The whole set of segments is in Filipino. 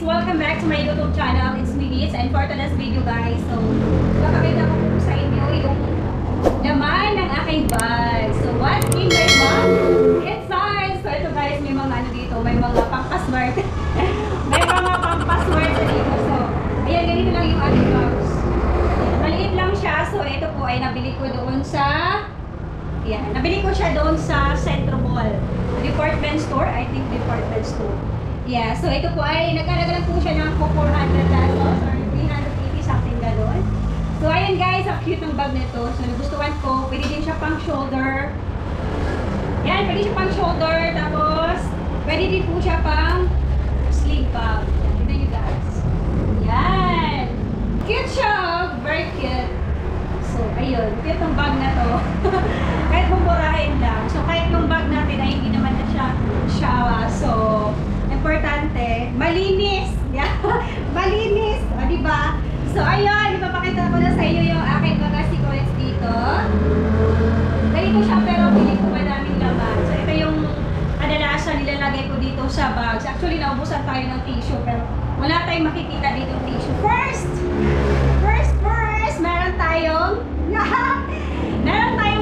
Welcome back to my YouTube channel. It's me, Liz, and for today's video guys, so papakita ko po sa inyo yung laman ng aking bag. So what's in my bag? Inside! So ito guys, may mga ano dito, may mga pang-password. May mga pang-password sa dito. So, ayan, ganito lang yung ating box. Maliit lang siya. So ito po ay nabili ko doon sa nabili ko siya doon sa Centro Mall. Department store, I think department store. Yeah, so ito po ay nagkalaga lang po siya ng 400 pesos or 380 something gano'n. So ayun guys, ang cute ng bag nito. So nagustuhan ko, pwede din siya pang shoulder. Yan, pwede siya pang shoulder. Tapos, pwede din po siya pang sleeve bag. Yan, tignan nyo guys. Yan! Cute siya, very cute. So, ayun, cute ng bag na to. Kahit mumurahin lang. So, kahit yung bag natin ay hindi naman na siya shawa. So, importante, malinis. Yeah. Malinis. O, diba? So, ayun, ipapakita ko na sa inyo yung aking mga secrets dito. Ganito siya, pero pili ko madaming laman. So, ito yung kadalasan nilalagay ko dito sa bags. Actually, naubusan tayo ng tissue, pero wala tayong makikita dito tissue. First, meron tayong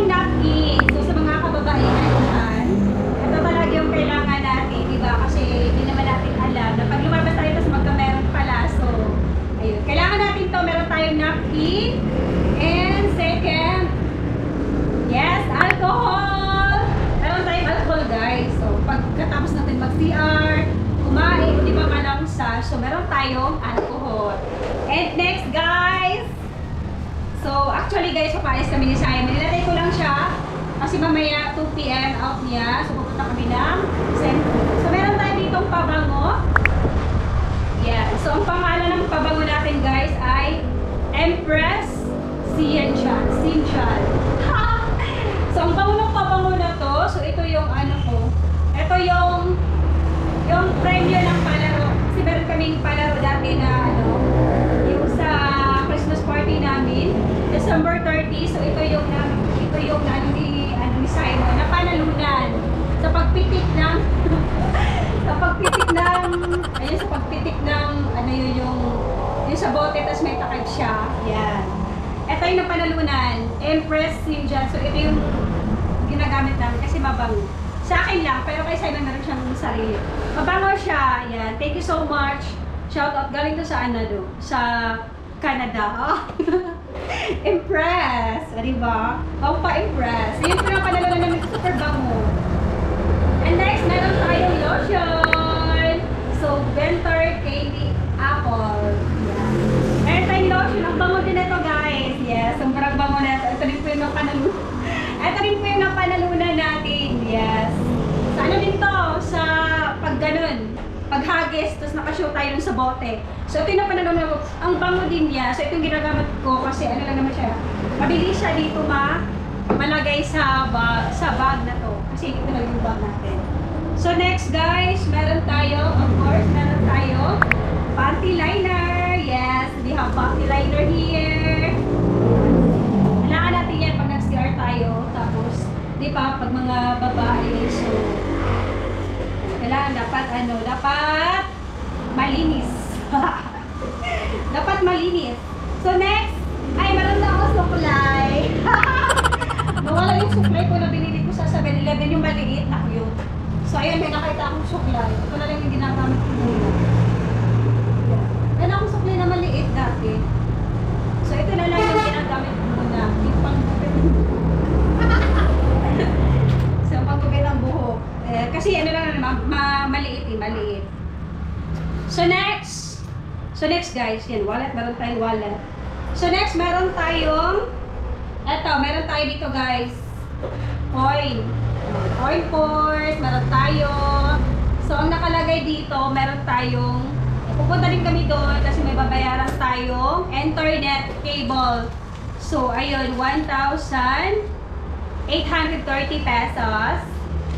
napkin. So, sa mga kababaihan naman, ito talaga yung kailangan natin, diba? Kasi hindi naman natin alam na pag lumabas tayo, tapos magka-meron pala. So, ayun. Kailangan natin to, meron tayong napkin. And second, yes, alcohol. Meron tayong alcohol, guys. So, pagkatapos natin mag-CR, kumain, di ba malangsa? So, meron tayong alcohol. And next, guys, so, actually guys, papayas kami ni Saya. Nilagay ko lang siya kasi mamaya 2 PM out niya. So, pupunta kami ng Centro. So, meron tayo ditong pabango. Yeah. So, ang pangalan ng pabango natin guys ay Empress Sinchal. So, ang bango ng pabango na to, so ito yung ano ko. Ito yung premyo ng palaro. Kasi meron kaming palaro dati na ano, yung sa Christmas party namin, December 30. So ito yung ano ni Simon na panalunan sa pagpitik ng ano yung sa bote, tapos may takip siya. Yan. Ito yung napanalunan, Empress Sinchal. So ito yung ginagamit namin kasi mabango. Sa akin lang, pero kay Simon meron siyang sarili. Mabango siya. Yan. Thank you so much. Shout out. Galing to sa ano sa Canada. Oh. Impress! Diba? Ako pa impress. Yun po yung panalo na namin super bango. And next, meron tayong lotion. So, Ventor Candy Apple. Yeah. Meron tayong lotion. Ang bango din ito guys. Yes, sobrang bango na ito. Ito rin po yung napanalunan. Ito rin po yung napanalunan natin. Yes. Sa ano din to? Sa pag ganun. Paghagis, tapos nakashow tayo dun sa bote. So, ito yung napanalunan ko. Ang bango din niya. So, ito yung ginagamit ko kasi ano lang naman siya. Mabilis siya dito malagay sa bag na to. Kasi ito lang yung bag natin. So, next guys, meron tayo, of course, meron tayo panty liner. Yes, we have panty liner here. Kailangan natin yan pag nag-CR tayo. Tapos, di ba, pag mga babae, so, kailangan dapat malinis. Dapat malinis. So next, ay meron na ako suklay. Nawala yung suklay ko na binili ko sa 7-Eleven, yung maliit na cute. So ayan, may nakita akong suklay. Ito na lang yung ginagamit ko muna. Meron akong suklay na maliit dati. So ito na lang yung ginagamit ko muna. Yung panggupit. So panggupit ang buhok. Kasi ano lang maliit. So next guys, yan, wallet, meron tayong wallet. So next, meron tayo dito guys, coin purse, meron tayo. So ang nakalagay dito, meron tayong, pupunta din kami doon kasi may babayaran tayong internet cable. So ayun, 1,830 pesos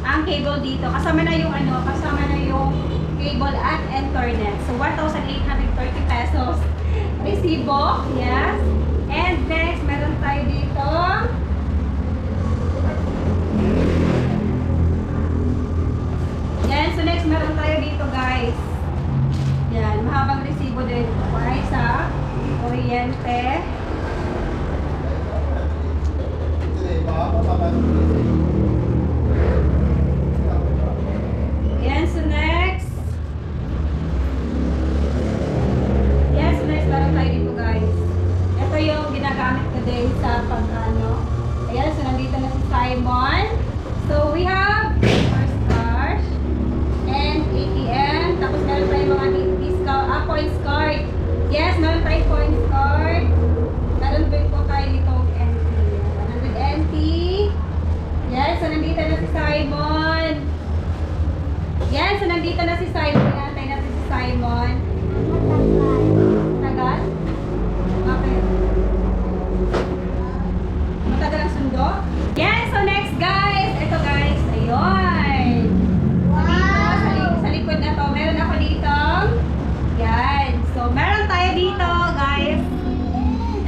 ang cable dito. Kasama na yung cable at internet. So, 1,830 pesos. Resibo. Yes. And next, meron tayo dito. Yan. So, next, meron tayo dito, guys. Yan. kuryente. Yan, so next. Yes, so next, meron tayo dito guys. Ito yung ginagamit ko din sa pag-ano. Ayan, so nandito na si Simon. So we have first cash and ATM. Tapos meron tayong mga discount, points card. Yes, meron tayong points card. Meron din po tayo ditong NT. 100 NT. Yes, so nandito na si Simon. Yes, so nandito na si Simon. Inantay natin si Simon. Tagal? Okay. Matagal ang sundo? Yes, so next guys. Ito guys, ayun. Sa likod na to, meron ako dito. Yan. So, meron tayo dito, guys.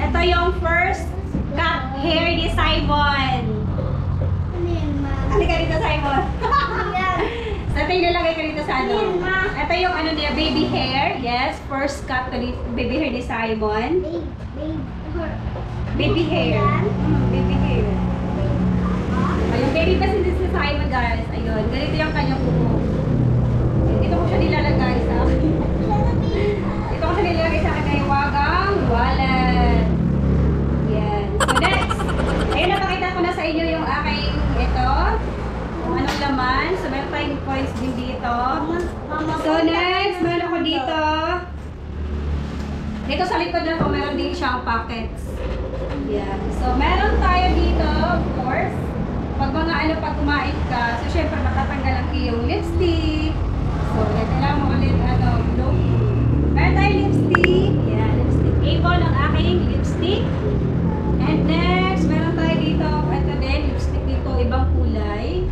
Ito yung first cut hair ni Simon. Halika dito, Simon. So, ito yung nalagay ko dito sa ano. Ito yung ano niya, baby hair. Yes, first cut ko dito, baby hair ni Simon. Baby hair. Baby hair. Ayun, baby kasi din si Simon, guys. Ayun, ganito yung kanyang kuko. Dito ko siya nilalagay sa akin. Dito ko siya nilalagay sa akin ay wagang wallet. Yan. So next, ayun, napakita ko na sa inyo yung aking ito. Kung anong laman. So meron tayong points din dito. So next, meron ko dito. Dito sa likod na ko, meron din siyang pockets. Yan. So meron tayo dito, of course. Pag mga ano, pag kumain ka, so syempre matatanggal ang iyong lipstick. So, kailangan mo ulit, ano, look. Meron tayong lipstick. Yan, lipstick. Avon ang aking lipstick. And next, meron tayo dito, ito din, lipstick dito, ibang kulay.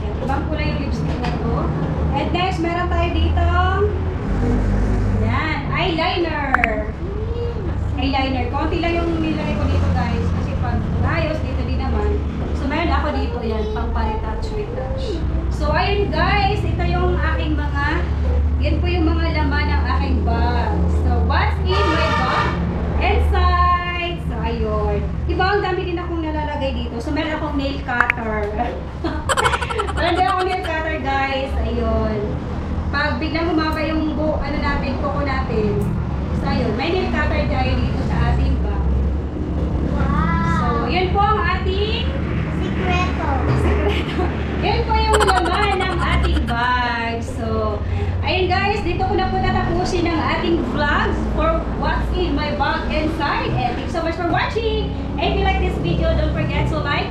Yan, ibang kulay yung lipstick na to. And next, meron tayo dito, yan, eyeliner. Eyeliner. Konti lang yung nilagay ko dito, guys. Kasi pag ayos, dito din naman. So, meron ako dito, yan, pang palitouch, retouch. So, ayun guys, ito yung aking mga, yan po yung mga laman ng aking bag. So, what's in my bag? Inside. So, ayun. Diba, ang dami din akong nalalagay dito. So, meron akong nail cutter. Meron din akong nail cutter, guys. Ayun. Pag biglang humaba yung ano natin, kuko natin. So, ayun. May nail cutter tayo dito sa ating bag. So, yun po ang ating sikreto. Yan po yung laman ng ating bag. So, ayun guys, dito ko na po natapusin ang ating vlogs for what's in my bag inside. And thanks so much for watching. And if you like this video, don't forget to like